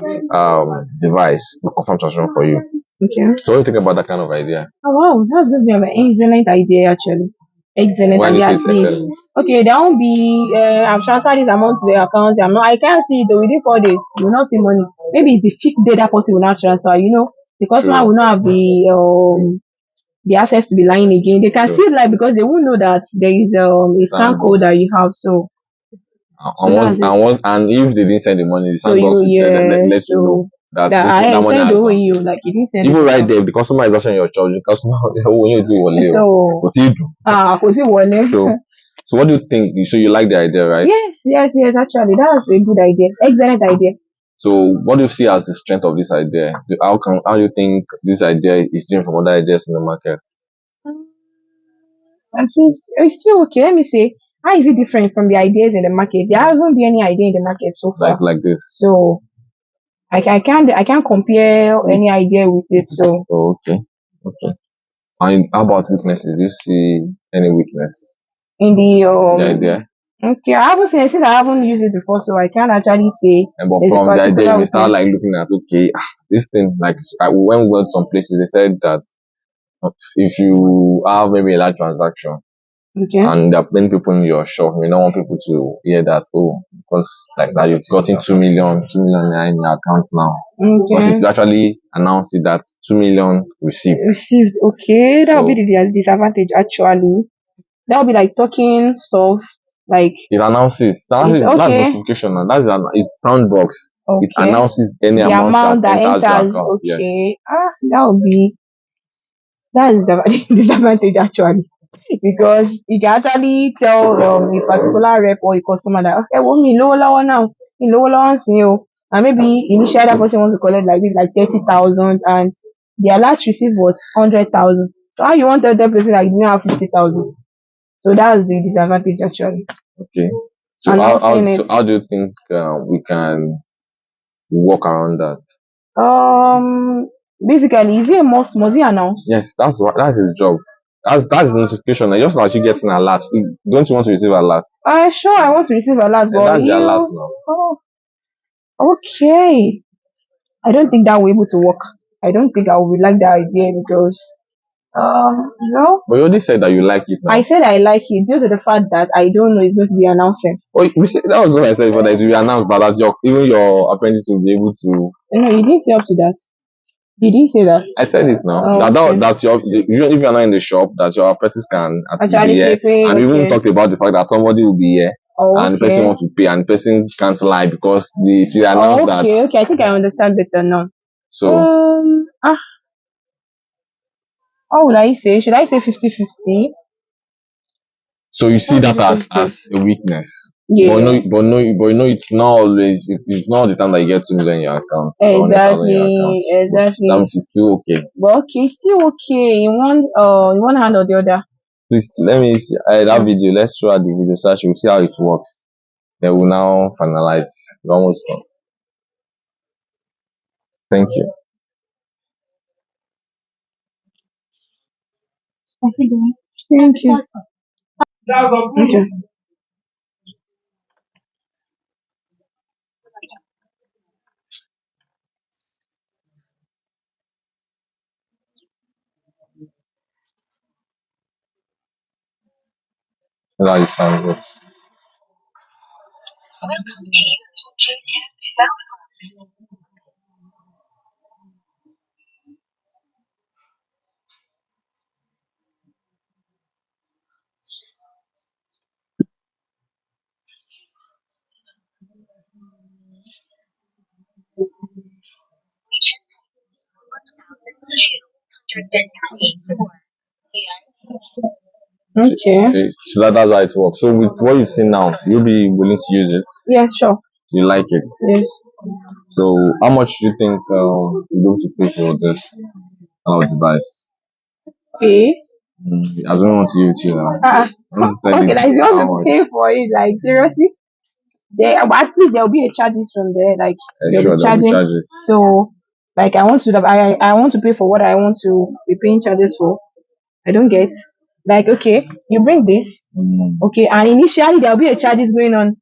Speaker 1: device will confirm transaction for you.
Speaker 2: Okay.
Speaker 1: So what do you think about that kind of idea?
Speaker 2: Oh wow, that's going to be an excellent idea actually. Excellent
Speaker 1: Why do you
Speaker 2: idea,
Speaker 1: say it's
Speaker 2: please.
Speaker 1: excellent?
Speaker 2: Okay, there won't be. I've transferred this amount to the account. I can't see it within 4 days. You will not see money. Maybe it's the fifth day that person will not transfer. You know, the customer
Speaker 1: True.
Speaker 2: will not have the access to be lying again. They can
Speaker 1: True.
Speaker 2: still lie because they won't know that there is a scan code that you have. So
Speaker 1: And if they didn't send the money, the
Speaker 2: so
Speaker 1: sandbox will let you
Speaker 2: so
Speaker 1: know that
Speaker 2: that I
Speaker 1: money
Speaker 2: send
Speaker 1: has
Speaker 2: over
Speaker 1: gone.
Speaker 2: you like you didn't send
Speaker 1: Even
Speaker 2: it.
Speaker 1: right there, if the customer is also in your charge, the customer will you do what
Speaker 2: So
Speaker 1: what you do.
Speaker 2: kò sí wọlé.
Speaker 1: So what do you think? So you like the idea, right?
Speaker 2: Yes. Actually, that's a good idea. Excellent idea.
Speaker 1: So what do you see as the strength of this idea? How do you think this idea is different from other ideas in the market?
Speaker 2: At least it's still okay. Let me say, how is it different from the ideas in the market? There haven't been any idea in the market so far.
Speaker 1: like this.
Speaker 2: So I can't compare any idea with it. So
Speaker 1: Oh, okay. Okay. And how about weaknesses? Do you see any weakness
Speaker 2: in the
Speaker 1: in the idea?
Speaker 2: okay, I haven't since I haven't used it before, so I can't actually say
Speaker 1: But
Speaker 2: there's a
Speaker 1: from the idea,
Speaker 2: particular
Speaker 1: you may start
Speaker 2: weakness.
Speaker 1: like looking at, okay, this thing, like when we went to some places, they said that if you have maybe a large transaction
Speaker 2: Okay.
Speaker 1: and there are many people in your shop, you don't want people to hear that, oh, because like that you've gotten 2 million naira in your account now. Because if
Speaker 2: Okay.
Speaker 1: you actually announce it that 2 million received,
Speaker 2: Received. Okay, that would be
Speaker 1: so
Speaker 2: the disadvantage actually. That would be like talking stuff like
Speaker 1: it announces,
Speaker 2: it's
Speaker 1: that's
Speaker 2: okay.
Speaker 1: notification now. It's sound box. It
Speaker 2: Okay.
Speaker 1: announces any
Speaker 2: The
Speaker 1: amount that
Speaker 2: amount that
Speaker 1: enters your
Speaker 2: enters,
Speaker 1: account. Yes.
Speaker 2: okay. That would be that is the disadvantage actually. Because you can actually tell a particular rep or a customer that okay, well me low now, me low see you. And maybe initially that person wants to collect like this like 30,000 and the alert received was 100,000. So how you want to tell the person that you didn't have 50,000? So that's the disadvantage actually.
Speaker 1: Okay. So
Speaker 2: Announcing it.
Speaker 1: how do you think we can work around that?
Speaker 2: Basically, is it a must he announce?
Speaker 1: Yes, that's his job. That's the notification. Like, just like you get an alert. Don't you want to receive alert?
Speaker 2: Sure, I want to receive alert,
Speaker 1: And
Speaker 2: but
Speaker 1: that's the alert
Speaker 2: you
Speaker 1: now.
Speaker 2: oh okay. I don't think that will be able to work. I don't think I would like that idea because no.
Speaker 1: But you already said that you like it
Speaker 2: I
Speaker 1: now.
Speaker 2: said I like it due to the fact that I don't know it's going to be announcing.
Speaker 1: Oh, that was what I said, but that it will be announced that even your apprentice will be able to.
Speaker 2: No, you didn't say up to that. Did you say that?
Speaker 1: I said it now.
Speaker 2: Oh, okay.
Speaker 1: That's your even if you're not in the shop, that your apprentice can actually
Speaker 2: Actually
Speaker 1: be here.
Speaker 2: shipping,
Speaker 1: And we even
Speaker 2: okay.
Speaker 1: talked about the fact that somebody will be here
Speaker 2: Oh,
Speaker 1: and the person
Speaker 2: okay.
Speaker 1: wants to pay and the person can't lie because they announced
Speaker 2: Oh,
Speaker 1: that.
Speaker 2: okay. I think I understand better now.
Speaker 1: So
Speaker 2: Ah, how would I say? Should I say 50-50?
Speaker 1: so you see
Speaker 2: That's
Speaker 1: that as
Speaker 2: 50-50.
Speaker 1: a weakness.
Speaker 2: Yeah.
Speaker 1: But no, it's not always. It's not all the time that you get 2 million in your account or 100,000 in your account.
Speaker 2: Exactly.
Speaker 1: But that
Speaker 2: Exactly.
Speaker 1: means it's still okay.
Speaker 2: But okay, still okay. In one hand or the other.
Speaker 1: Please let me see that
Speaker 2: Sure.
Speaker 1: video. Let's show her the video so she will see how it works. Then we'll now finalize. We're almost done. Thank you.
Speaker 2: Thank you. Okay.
Speaker 1: Now you sound good.
Speaker 2: Okay.
Speaker 1: Okay, so that's how it works. So with what you see now, you'll be willing to use it.
Speaker 2: Yeah, sure.
Speaker 1: You like it.
Speaker 2: Yes.
Speaker 1: So how much do you think you're going to pay for this device?
Speaker 2: Pay.
Speaker 1: I don't want to give it to you now.
Speaker 2: Uh,
Speaker 1: I want to sell
Speaker 2: okay,
Speaker 1: it.
Speaker 2: like you want
Speaker 1: How
Speaker 2: to
Speaker 1: much?
Speaker 2: pay for it, like seriously? There, but at least there will be a charges from there, like they'll
Speaker 1: Sure,
Speaker 2: be
Speaker 1: there'll be
Speaker 2: charging.
Speaker 1: charges.
Speaker 2: So, like I want to pay for what I want to be paying charges for. I don't get. Like, okay, you bring this,
Speaker 1: Mm,
Speaker 2: okay, and initially there'll be a charges going on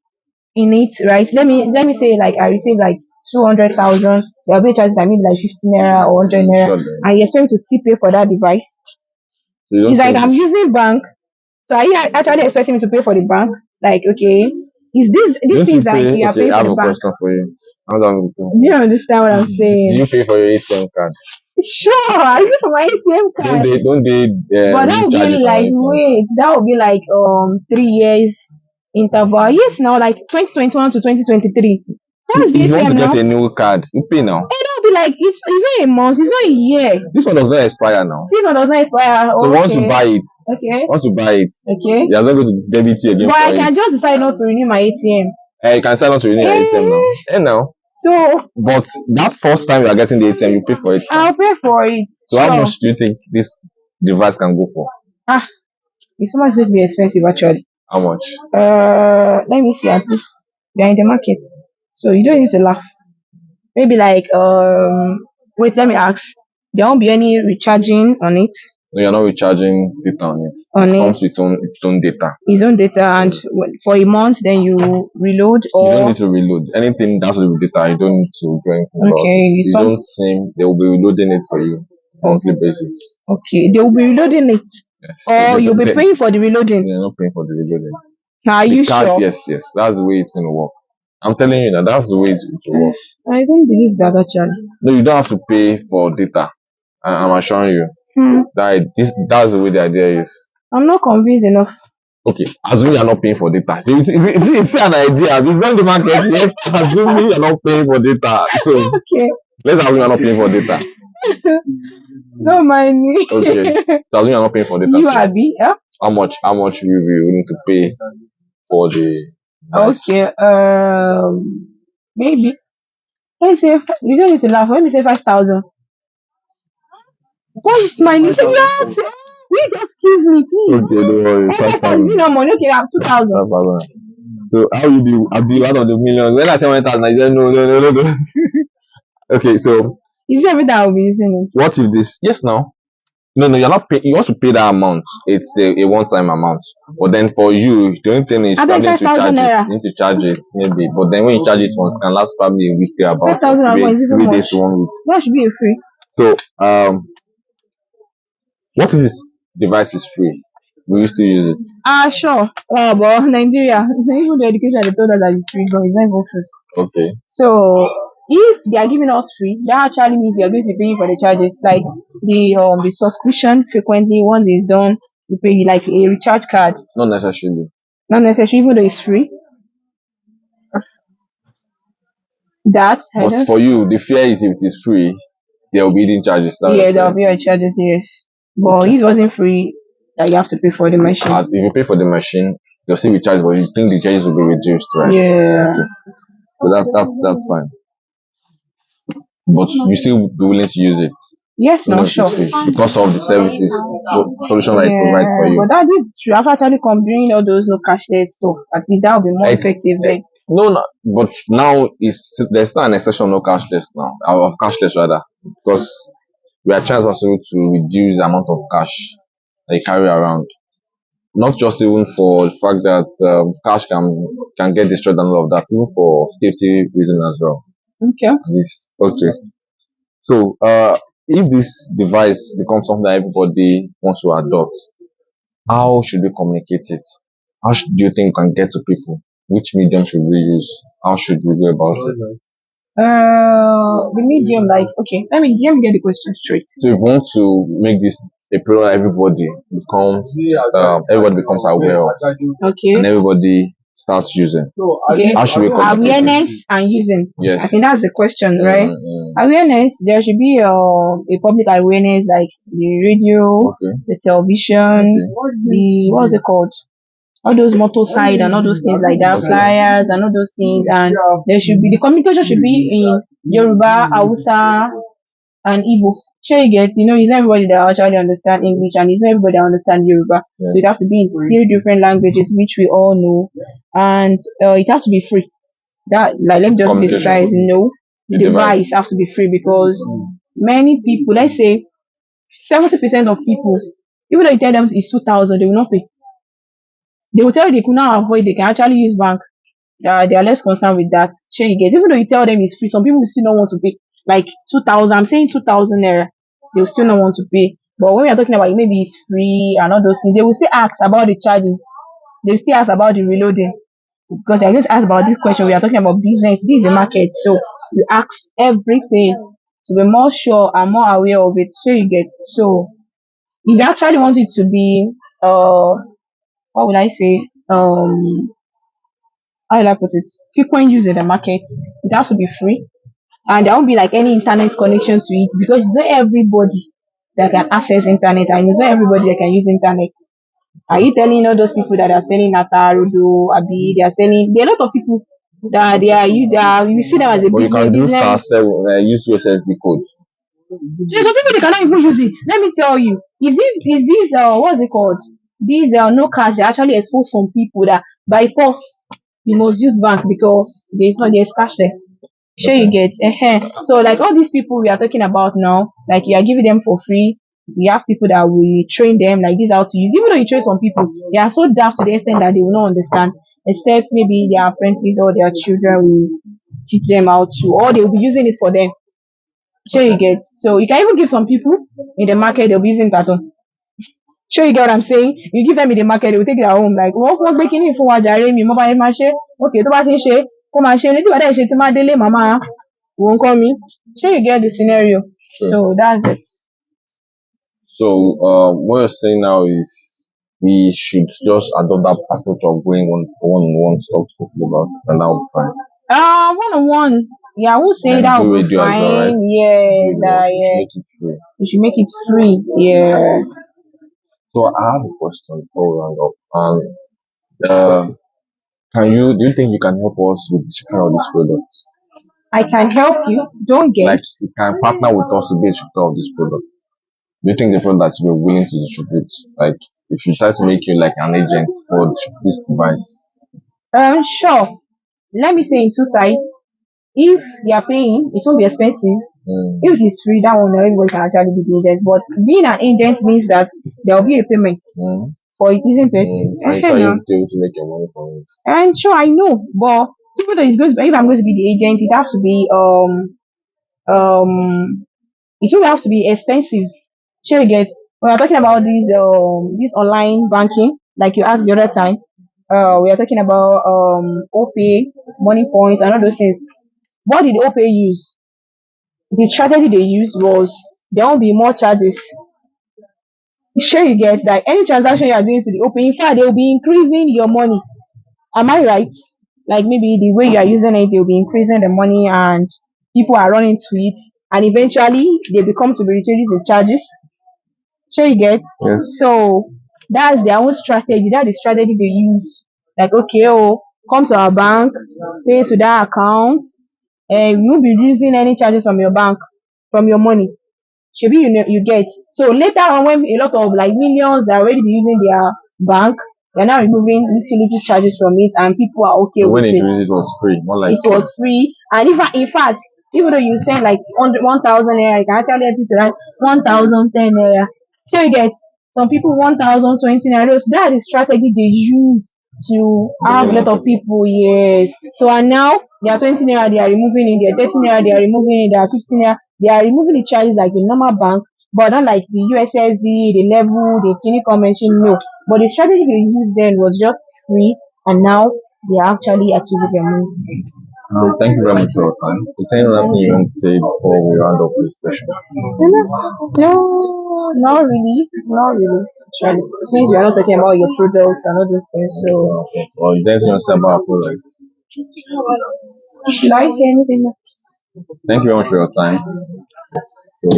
Speaker 2: in it, right? Let me say like I receive like 200,000. There'll be a charges I mean like 50 naira or 100 naira,
Speaker 1: sure then.
Speaker 2: and you expect me to still pay for that device.
Speaker 1: So you don't
Speaker 2: It's like
Speaker 1: think
Speaker 2: I'm using bank. So are you actually expecting me to pay for the bank? Like, okay, is this these
Speaker 1: don't you
Speaker 2: things like
Speaker 1: pay?
Speaker 2: you are
Speaker 1: Okay,
Speaker 2: paying
Speaker 1: I
Speaker 2: for
Speaker 1: have
Speaker 2: the
Speaker 1: a
Speaker 2: bank?
Speaker 1: question for you. How long
Speaker 2: Do you understand what I'm
Speaker 1: do
Speaker 2: saying?
Speaker 1: you pay for your ATM card?
Speaker 2: Sure, I use for my ATM card.
Speaker 1: Don't they
Speaker 2: But that
Speaker 1: remove
Speaker 2: would be
Speaker 1: charges on
Speaker 2: like
Speaker 1: ATM card?
Speaker 2: wait, that would be like 3 years interval. Yes, now like 2021 to 2023. That's the
Speaker 1: If you want
Speaker 2: ATM
Speaker 1: to get
Speaker 2: now.
Speaker 1: a new card, you pay now.
Speaker 2: And that would be like it's not a month, it's not a year.
Speaker 1: This one does not expire now.
Speaker 2: This one does not expire.
Speaker 1: So
Speaker 2: Oh,
Speaker 1: once you
Speaker 2: okay.
Speaker 1: buy it,
Speaker 2: Okay.
Speaker 1: you
Speaker 2: Okay.
Speaker 1: are not going to debit you again
Speaker 2: But I
Speaker 1: for it.
Speaker 2: can just decide not to renew my ATM.
Speaker 1: You can sign on to renew your ATM now. Now.
Speaker 2: So
Speaker 1: But that first time you are getting the ATM, you pay for it now.
Speaker 2: I'll pay for it.
Speaker 1: So how
Speaker 2: Sure.
Speaker 1: much do you think this device can go for?
Speaker 2: Ah, it's so much going to be expensive actually.
Speaker 1: How much?
Speaker 2: Let me see. At least they're in the market, so you don't need to laugh. Maybe like wait, let me ask. There won't be any recharging on it.
Speaker 1: No, you're not recharging data on it.
Speaker 2: On
Speaker 1: It
Speaker 2: it,
Speaker 1: comes with its own data.
Speaker 2: his own data, and for a month, then you reload
Speaker 1: You don't
Speaker 2: or
Speaker 1: need to reload anything that's with data. You don't need to do anything about
Speaker 2: okay,
Speaker 1: it. You
Speaker 2: some
Speaker 1: don't seem they will be reloading it for you monthly basis.
Speaker 2: okay, they will be reloading it,
Speaker 1: Yes.
Speaker 2: or you'll be paying for the reloading.
Speaker 1: You're not paying for the reloading.
Speaker 2: Are
Speaker 1: The
Speaker 2: you
Speaker 1: card,
Speaker 2: sure?
Speaker 1: yes, that's the way it's gonna work. I'm telling you that that's the way it will work.
Speaker 2: I don't believe that actually.
Speaker 1: No, you don't have to pay for data. I'm assuring you that's the way the idea is.
Speaker 2: I'm not convinced enough.
Speaker 1: Okay, assuming you're not paying for data. It's an idea. It's not the market yet. Assuming you're not paying for data. So
Speaker 2: Okay,
Speaker 1: let's assume you're not paying for data.
Speaker 2: don't mind me.
Speaker 1: Okay. So assuming you're not paying for data.
Speaker 2: You
Speaker 1: So
Speaker 2: Abby, yeah?
Speaker 1: how much will you be willing to pay for the device?
Speaker 2: Okay, maybe. Let's say you don't need to laugh. Let me say 5,000. What is my little yes? Will you just excuse me, please?
Speaker 1: Okay, don't worry.
Speaker 2: Oh, 5,000 is
Speaker 1: 5,000.
Speaker 2: no money. Okay, I have 2,000.
Speaker 1: 5,000. So how you do? I'll be out of the millions. When I say 1,000, I said no. Okay, so
Speaker 2: Is it everything I will be using it?
Speaker 1: what if this? Yes, now. No, you're not paying. You want to pay that amount. It's a one-time amount. But then for you, the only thing is
Speaker 2: I beg
Speaker 1: probably to
Speaker 2: 5,000
Speaker 1: charge it.
Speaker 2: naira.
Speaker 1: You need to charge it maybe. But then when you charge it once, it can last probably a week, about
Speaker 2: 5,000
Speaker 1: three,
Speaker 2: is even
Speaker 1: 3 days
Speaker 2: much.
Speaker 1: to 1 week.
Speaker 2: That should be a free.
Speaker 1: So what if this device is free? Will you still use it?
Speaker 2: Sure. But Nigeria, even the education they told us that it's free, but it's not even free.
Speaker 1: Okay.
Speaker 2: So if they are giving us free, that actually means you are going to be paying for the charges, like the subscription frequently. Once it's done, you pay like a recharge card.
Speaker 1: Not necessarily.
Speaker 2: Not necessarily, even though it's free. That I
Speaker 1: But
Speaker 2: don't.
Speaker 1: for you, the fear is if it is free, there will be hidden charges.
Speaker 2: Yeah, there'll be a charges, yes. But
Speaker 1: Okay.
Speaker 2: if it wasn't free, that you have to pay for the machine.
Speaker 1: If you pay for the machine, you'll still be charged, but you think the charges will be reduced, right?
Speaker 2: Yeah.
Speaker 1: Okay. So that's fine. But you still be willing to use it.
Speaker 2: Yes,
Speaker 1: Even
Speaker 2: no,
Speaker 1: if it's
Speaker 2: sure.
Speaker 1: free, because of the services solution that it provides for
Speaker 2: Yeah,
Speaker 1: you.
Speaker 2: but that is true. I've actually come doing all those no cashless stuff. At least that will be more
Speaker 1: It's-
Speaker 2: effective then.
Speaker 1: No, but now there's still an exception of cashless now, of cashless rather, because we are trying also to reduce the amount of cash that you carry around. Not just even for the fact that cash can get destroyed and all of that, even for safety reasons as well.
Speaker 2: Okay.
Speaker 1: This okay. So if this device becomes something that everybody wants to adopt, how should we communicate it? Do you think we can get to people? Which medium should we use? How should we go about it?
Speaker 2: The medium, like, okay, let me get the question straight.
Speaker 1: So if we want to make this a product everybody becomes aware of,
Speaker 2: Okay.
Speaker 1: and everybody starts using.
Speaker 2: Okay.
Speaker 1: How should we communicate it?
Speaker 2: Awareness and using.
Speaker 1: Yes.
Speaker 2: I think that's the question, right? Awareness, there should be a public awareness like the radio,
Speaker 1: Okay.
Speaker 2: the television, the what's it called? All those motor side and all those things like that,
Speaker 1: Okay.
Speaker 2: flyers and all those things, and there should be the communication should be in Yoruba, Hausa, and Igbo. Sure, you get, it's not everybody that actually understand English, and it's not everybody that understand Yoruba. So it has to be in 3 different languages, which we all know, and it has to be free. That, like, let me just be precise. The device have to be free because many people, let's say 70% of people, even though you tell them it's 2,000, they will not pay. They will tell you they could not avoid. They can actually use bank. They are less concerned with that. Sure, you get. Even though you tell them it's free, some people will still not want to pay. Like 2,000, I'm saying 2,000 naira. They will still not want to pay. But when we are talking about maybe it's free and all those things, they will still ask about the charges. They will still ask about the reloading because they are going to ask about this question. We are talking about business. This is the market, so you ask everything to be more sure and more aware of it. So you get. So if you actually want it to be what would I say? How will I put it? Frequent use in the market. It has to be free, and there won't be like any internet connection to it because it's not everybody that can access internet, and it's not everybody that can use internet. Are you telling all those people that are selling Nata, Rodo, Abi, they are selling? There are a lot of people that you see them as a
Speaker 1: But you can do star
Speaker 2: business.
Speaker 1: 7, use USSD code.
Speaker 2: There's some people they cannot even use it. Let me tell you. Is this what's it called? these no cash they actually expose some people that by force you must use bank because there's cashless. Sure you
Speaker 1: Okay.
Speaker 2: get so like all these people we are talking about now, like you are giving them for free. We have people that will train them like this how to use. Even though you train some people, they are so daft to the extent that they will not understand, except maybe their apprentice or their children will teach them how to, or they will be using it for them. Sure you
Speaker 1: Okay.
Speaker 2: get. So you can even give some people in the market they'll be using that on. Sure you get what I'm saying? You give them in the market, they will take it at home. Like, wọ́n gbé kíní fún wa jàre mi, mo bá yẹn máa ṣe. Okay, tó bá ti ń ṣe, kó máa ṣe. Ní tí bàdá ṣe ti máa délé, màmá won't call me. Sure you get the scenario.
Speaker 1: Sure.
Speaker 2: So that's it.
Speaker 1: So, what you're saying now is we should just adopt that approach of going on one talk to people about it, and that will be fine.
Speaker 2: One on one. Yeah, I would say
Speaker 1: And
Speaker 2: that
Speaker 1: do
Speaker 2: would be
Speaker 1: radio as well, right?
Speaker 2: fine. Yeah,
Speaker 1: Radio,
Speaker 2: that
Speaker 1: we should
Speaker 2: yeah.
Speaker 1: make it free.
Speaker 2: You should make it free. Yeah.
Speaker 1: So, I have a question before we round up. Do you think you can help us with the shipping of this product?
Speaker 2: I can help you. Don't get.
Speaker 1: Like, you can partner with us to be a distributor of this product. Do you think the product that you're willing to distribute, like, if you decide to make you like an agent for this device?
Speaker 2: Sure. Let me say in two sides. If they are paying, it won't be expensive.
Speaker 1: Mm,
Speaker 2: If it is free, that one everybody can actually be the agent. But being an agent means that there will be a payment
Speaker 1: mm,
Speaker 2: for it, isn't it?
Speaker 1: and so
Speaker 2: No.
Speaker 1: you'll be able to make your money from it.
Speaker 2: And sure, I know, but even though it's going to be, if I'm going to be the agent, it has to be it will have to be expensive. Sure, you get when we're talking about this online banking, like you asked the other time. We are talking about OPay, money points, and all those things. What did OPay use? The strategy they used was there won't be more charges. Sure, you get that any transaction you are doing to the open, in fact, they will be increasing your money. Am I right? Like maybe the way you are using it, they'll be increasing the money and people are running to it, and eventually they become to be reducing the charges. Sure, you get.
Speaker 1: Yes.
Speaker 2: So that's their own strategy. That's the strategy they use. Like, okay, oh, come to our bank, pay to that account, and you won't be using any charges from your bank, from your money. Shebi you know you get. So later on when a lot of like millions are already using their bank, they're now removing utility charges from it and people are okay
Speaker 1: So when
Speaker 2: with
Speaker 1: it
Speaker 2: it.
Speaker 1: was, it was free, more like
Speaker 2: It was free. And if in fact, even though you spend like 1,000 naira, you can actually help you to write 1,010 naira. So you get some people 1,020 naira. So that is the strategy they use to have a
Speaker 1: bringing
Speaker 2: lot
Speaker 1: more
Speaker 2: of
Speaker 1: people.
Speaker 2: people. Yes. So and now they are 20 naira, they are removing it. They are 30 naira, they are removing it. They are 15 naira. They are removing the charges like a normal bank, but not like the USSD, the level, the Kini convention. No. But the strategy they used then was just free, and now they are actually achieving their money.
Speaker 1: Thank you very much for your time. Is there anything you want to say before we round up this session?
Speaker 2: No, not really. Not really. Actually, since you're not talking about your product and all those things, so
Speaker 1: Okay. Or is there anything you want to say about our product?
Speaker 2: should I say anything?
Speaker 1: Thank you very much for your time. So